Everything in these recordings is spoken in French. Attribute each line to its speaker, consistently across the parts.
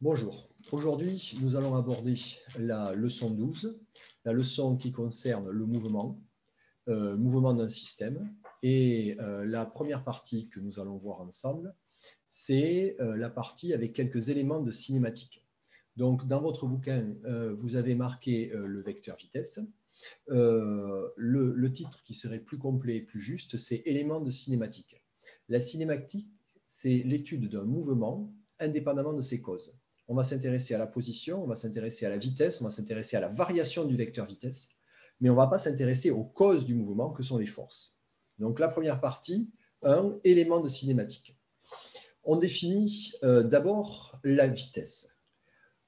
Speaker 1: Bonjour. Aujourd'hui, nous allons aborder la leçon 12, la leçon qui concerne le mouvement d'un système. Et la première partie que nous allons voir ensemble, c'est la partie avec quelques éléments de cinématique. Donc, dans votre bouquin, vous avez marqué le vecteur vitesse. Le titre qui serait plus complet et plus juste, c'est éléments de cinématique. La cinématique, c'est l'étude d'un mouvement indépendamment de ses causes. On va s'intéresser à la position, on va s'intéresser à la vitesse, on va s'intéresser à la variation du vecteur vitesse, mais on ne va pas s'intéresser aux causes du mouvement que sont les forces. Donc la première partie, un élément de cinématique. On définit d'abord la vitesse.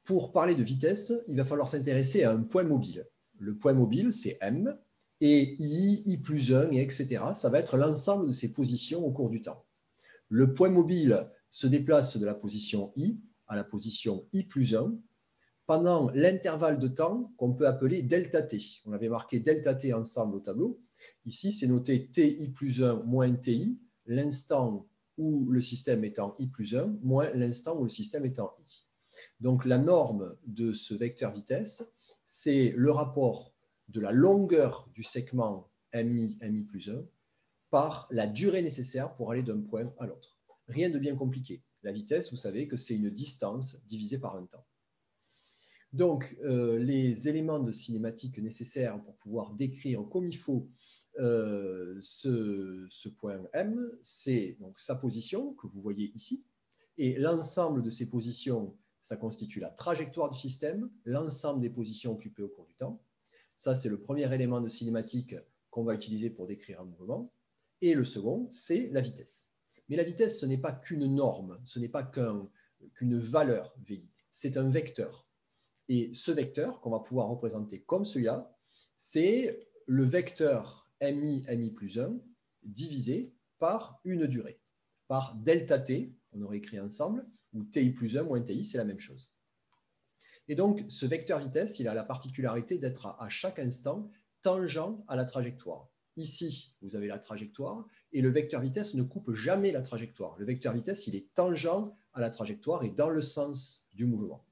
Speaker 1: Pour parler de vitesse, il va falloir s'intéresser à un point mobile. Le point mobile, c'est m, et i plus 1, et etc. Ça va être l'ensemble de ses positions au cours du temps. Le point mobile se déplace de la position i à la position i plus 1 pendant l'intervalle de temps qu'on peut appeler delta t. On avait marqué delta t ensemble au tableau. Ici, c'est noté ti plus 1 moins ti, l'instant où le système est en i plus 1 moins l'instant où le système est en i. Donc la norme de ce vecteur vitesse, c'est le rapport de la longueur du segment mi plus 1 par la durée nécessaire pour aller d'un point à l'autre. Rien de bien compliqué. La vitesse, vous savez que c'est une distance divisée par un temps. Donc, les éléments de cinématique nécessaires pour pouvoir décrire comme il faut ce point M, c'est donc sa position que vous voyez ici, et l'ensemble de ces positions, ça constitue la trajectoire du système, l'ensemble des positions occupées au cours du temps. Ça, c'est le premier élément de cinématique qu'on va utiliser pour décrire un mouvement. Et le second, c'est la vitesse. Mais la vitesse, ce n'est pas qu'une norme, ce n'est pas qu'une valeur VI, c'est un vecteur. Et ce vecteur qu'on va pouvoir représenter comme celui-là, c'est le vecteur mi plus 1 divisé par une durée, par delta t, on aurait écrit ensemble, ou ti plus 1 moins ti, c'est la même chose. Et donc, ce vecteur vitesse, il a la particularité d'être à chaque instant tangent à la trajectoire. Ici, vous avez la trajectoire, et le vecteur vitesse ne coupe jamais la trajectoire. Le vecteur vitesse, il est tangent à la trajectoire et dans le sens du mouvement.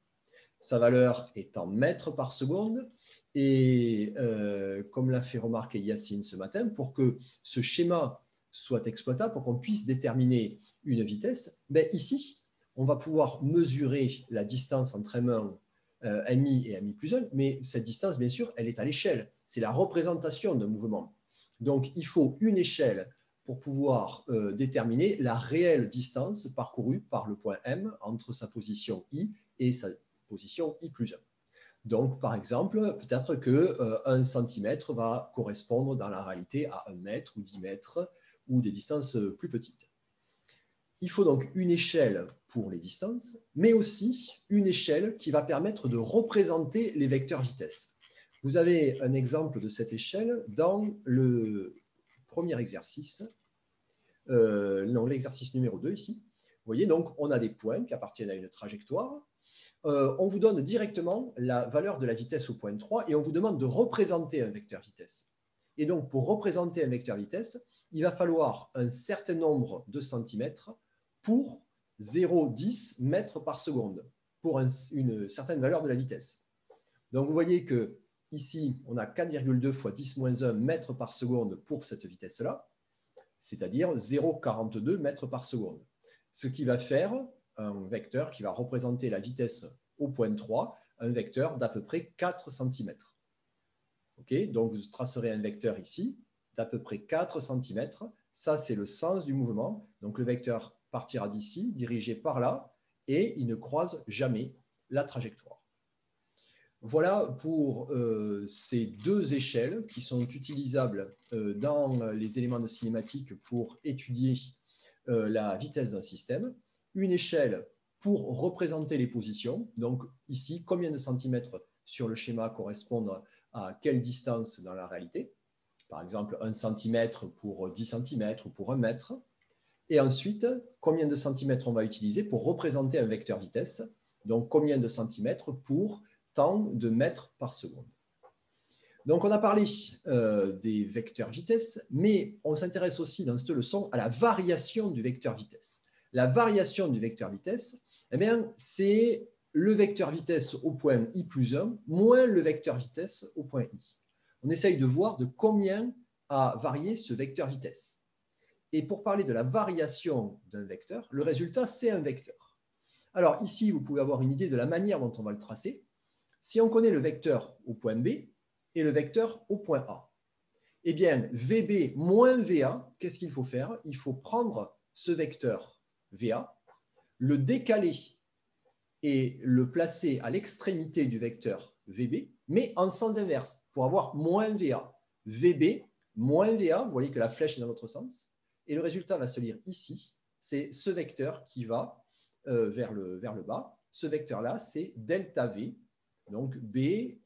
Speaker 1: Sa valeur est en mètres par seconde, et comme l'a fait remarquer Yacine ce matin, pour que ce schéma soit exploitable, pour qu'on puisse déterminer une vitesse, ben ici, on va pouvoir mesurer la distance entre M1 mi et mi plus 1, mais cette distance, bien sûr, elle est à l'échelle. C'est la représentation d'un mouvement. Donc, il faut une échelle pour pouvoir déterminer la réelle distance parcourue par le point M entre sa position I et sa position I plus 1. Donc, par exemple, peut-être qu'un centimètre va correspondre dans la réalité à 1 mètre ou 10 mètres ou des distances plus petites. Il faut donc une échelle pour les distances, mais aussi une échelle qui va permettre de représenter les vecteurs vitesse. Vous avez un exemple de cette échelle dans le premier exercice, l'exercice numéro 2 ici. Vous voyez, donc, on a des points qui appartiennent à une trajectoire. On vous donne directement la valeur de la vitesse au point 3 et on vous demande de représenter un vecteur vitesse. Et donc, pour représenter un vecteur vitesse, il va falloir un certain nombre de centimètres pour 0,10 mètres par seconde, pour une certaine valeur de la vitesse. Donc, vous voyez que ici, on a 4,2 fois 10 moins 1 mètre par seconde pour cette vitesse-là, c'est-à-dire 0,42 mètres par seconde. Ce qui va faire un vecteur qui va représenter la vitesse au point 3, un vecteur d'à peu près 4 cm. Okay, donc, vous tracerez un vecteur ici d'à peu près 4 cm. Ça, c'est le sens du mouvement. Donc, le vecteur partira d'ici, dirigé par là, et il ne croise jamais la trajectoire. Voilà pour ces deux échelles qui sont utilisables dans les éléments de cinématique pour étudier la vitesse d'un système. Une échelle pour représenter les positions. Donc ici, combien de centimètres sur le schéma correspondent à quelle distance dans la réalité. Par exemple, 1 centimètre pour 10 cm ou pour 1 mètre. Et ensuite, combien de centimètres on va utiliser pour représenter un vecteur vitesse. Donc combien de centimètres pour tant de mètres par seconde. Donc, on a parlé des vecteurs vitesse, mais on s'intéresse aussi dans cette leçon à la variation du vecteur vitesse. La variation du vecteur vitesse, eh bien, c'est le vecteur vitesse au point i plus 1 moins le vecteur vitesse au point i. On essaye de voir de combien a varié ce vecteur vitesse. Et pour parler de la variation d'un vecteur, le résultat, c'est un vecteur. Alors ici, vous pouvez avoir une idée de la manière dont on va le tracer. Si on connaît le vecteur au point B et le vecteur au point A, eh bien, VB moins VA, qu'est-ce qu'il faut faire? Il faut prendre ce vecteur VA, le décaler et le placer à l'extrémité du vecteur VB, mais en sens inverse, pour avoir moins VA. VB moins VA, vous voyez que la flèche est dans l'autre sens, et le résultat va se lire ici, c'est ce vecteur qui va vers le bas. Ce vecteur-là, c'est delta V, donc B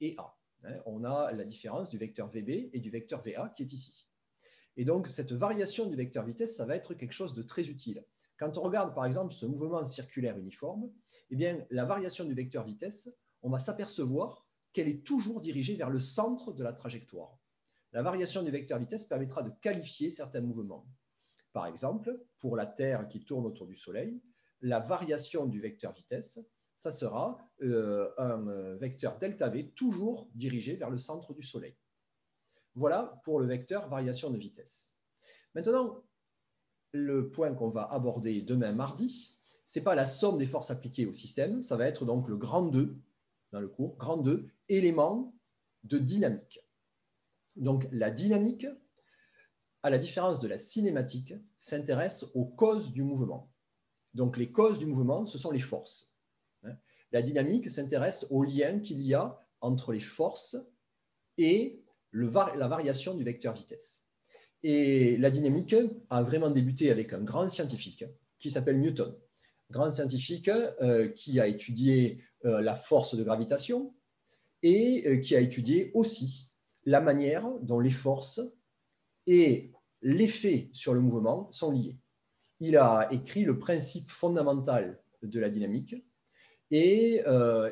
Speaker 1: et A. On a la différence du vecteur VB et du vecteur VA qui est ici. Et donc, cette variation du vecteur vitesse, ça va être quelque chose de très utile. Quand on regarde, par exemple, ce mouvement circulaire uniforme, eh bien, la variation du vecteur vitesse, on va s'apercevoir qu'elle est toujours dirigée vers le centre de la trajectoire. La variation du vecteur vitesse permettra de qualifier certains mouvements. Par exemple, pour la Terre qui tourne autour du Soleil, la variation du vecteur vitesse, ça sera un vecteur delta V toujours dirigé vers le centre du Soleil. Voilà pour le vecteur variation de vitesse. Maintenant, le point qu'on va aborder demain mardi, ce n'est pas la somme des forces appliquées au système, ça va être donc le grand 2 dans le cours, grand 2, éléments de dynamique. Donc la dynamique, à la différence de la cinématique, s'intéresse aux causes du mouvement. Donc les causes du mouvement, ce sont les forces. La dynamique s'intéresse aux liens qu'il y a entre les forces et la variation du vecteur vitesse. Et la dynamique a vraiment débuté avec un grand scientifique qui s'appelle Newton. Grand scientifique qui a étudié la force de gravitation et qui a étudié aussi la manière dont les forces et l'effet sur le mouvement sont liés. Il a écrit le principe fondamental de la dynamique et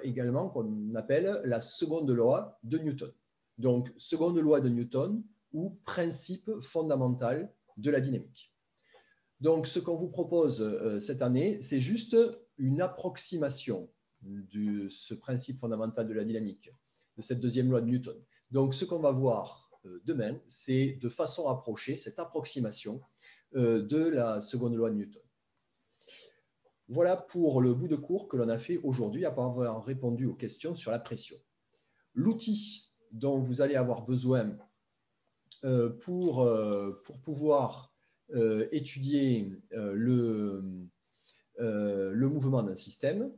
Speaker 1: également qu'on appelle la seconde loi de Newton. Donc, seconde loi de Newton ou principe fondamental de la dynamique. Donc, ce qu'on vous propose cette année, c'est juste une approximation de ce principe fondamental de la dynamique, de cette deuxième loi de Newton. Donc, ce qu'on va voir demain, c'est de façon approchée cette approximation de la seconde loi de Newton. Voilà pour le bout de cours que l'on a fait aujourd'hui après avoir répondu aux questions sur la pression. L'outil dont vous allez avoir besoin pour pouvoir étudier le mouvement d'un système,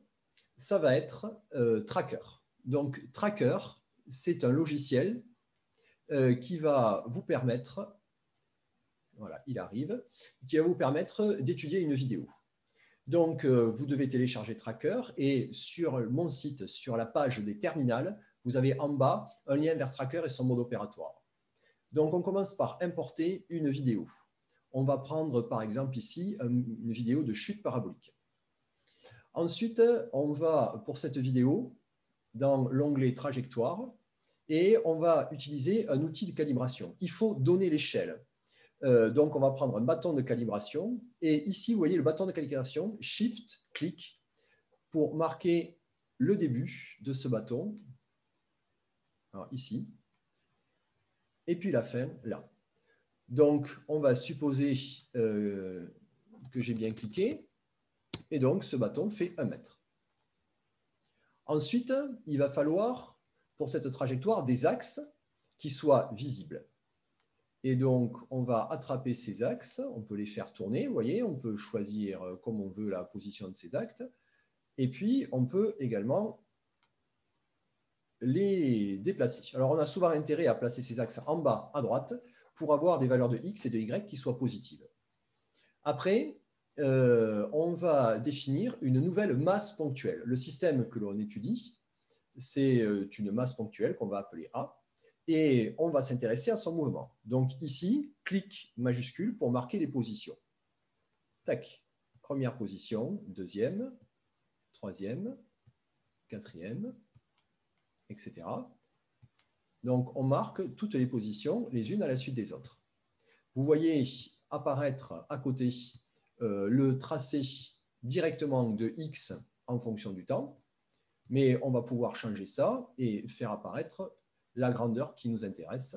Speaker 1: ça va être Tracker. Donc, Tracker, c'est un logiciel qui va vous permettre, voilà, il arrive, qui va vous permettre d'étudier une vidéo. Donc, vous devez télécharger Tracker et sur mon site, sur la page des terminales, vous avez en bas un lien vers Tracker et son mode opératoire. Donc, on commence par importer une vidéo. On va prendre, par exemple, ici, une vidéo de chute parabolique. Ensuite, on va, pour cette vidéo, dans l'onglet Trajectoire, et on va utiliser un outil de calibration. Il faut donner l'échelle. Donc, on va prendre un bâton de calibration. Et ici, vous voyez le bâton de calibration, Shift, clic, pour marquer le début de ce bâton. Alors, ici. Et puis la fin, là. Donc, on va supposer que j'ai bien cliqué. Et donc, ce bâton fait 1 mètre. Ensuite, il va falloir, pour cette trajectoire, des axes qui soient visibles. Et donc, on va attraper ces axes, on peut les faire tourner, vous voyez, on peut choisir comme on veut la position de ces axes. Et puis, on peut également les déplacer. Alors, on a souvent intérêt à placer ces axes en bas à droite pour avoir des valeurs de X et de Y qui soient positives. Après, on va définir une nouvelle masse ponctuelle. Le système que l'on étudie, c'est une masse ponctuelle qu'on va appeler A. Et on va s'intéresser à son mouvement. Donc ici, clic majuscule pour marquer les positions. Tac, première position, deuxième, troisième, quatrième, etc. Donc on marque toutes les positions les unes à la suite des autres. Vous voyez apparaître à côté le tracé directement de X en fonction du temps. Mais on va pouvoir changer ça et faire apparaître la grandeur qui nous intéresse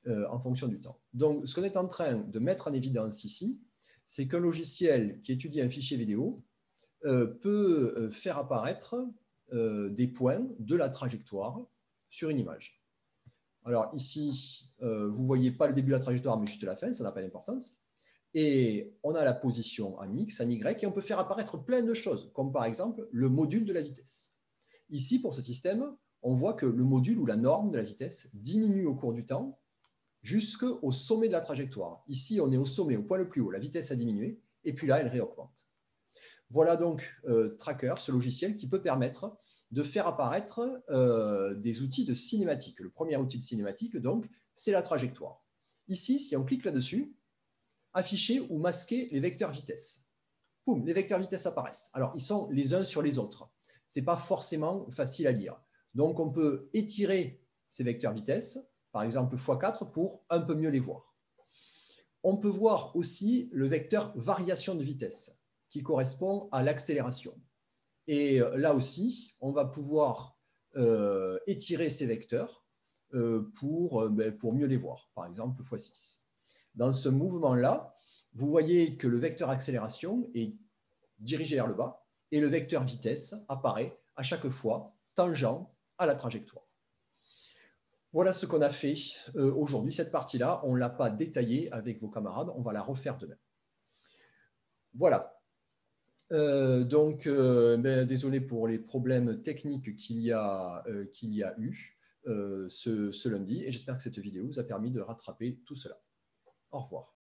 Speaker 1: en fonction du temps. Donc, ce qu'on est en train de mettre en évidence ici, c'est qu'un logiciel qui étudie un fichier vidéo peut faire apparaître des points de la trajectoire sur une image. Alors ici, vous ne voyez pas le début de la trajectoire, mais juste la fin, ça n'a pas d'importance. Et on a la position en X, en Y, et on peut faire apparaître plein de choses, comme par exemple le module de la vitesse. Ici, pour ce système, on voit que le module ou la norme de la vitesse diminue au cours du temps jusqu'au sommet de la trajectoire. Ici, on est au sommet, au point le plus haut, la vitesse a diminué, et puis là, elle réaugmente. Voilà donc Tracker, ce logiciel qui peut permettre de faire apparaître des outils de cinématique. Le premier outil de cinématique, donc, c'est la trajectoire. Ici, si on clique là-dessus, afficher ou masquer les vecteurs vitesse. Poum, les vecteurs vitesse apparaissent. Alors, ils sont les uns sur les autres. Ce n'est pas forcément facile à lire. Donc, on peut étirer ces vecteurs vitesse, par exemple x4, pour un peu mieux les voir. On peut voir aussi le vecteur variation de vitesse, qui correspond à l'accélération. Et là aussi, on va pouvoir étirer ces vecteurs pour mieux les voir, par exemple x6. Dans ce mouvement-là, vous voyez que le vecteur accélération est dirigé vers le bas et le vecteur vitesse apparaît à chaque fois tangent à la trajectoire. Voilà ce qu'on a fait aujourd'hui. Cette partie-là, on ne l'a pas détaillée avec vos camarades, on va la refaire demain. Voilà. Désolé pour les problèmes techniques qu'il y a eu ce lundi, et j'espère que cette vidéo vous a permis de rattraper tout cela. Au revoir.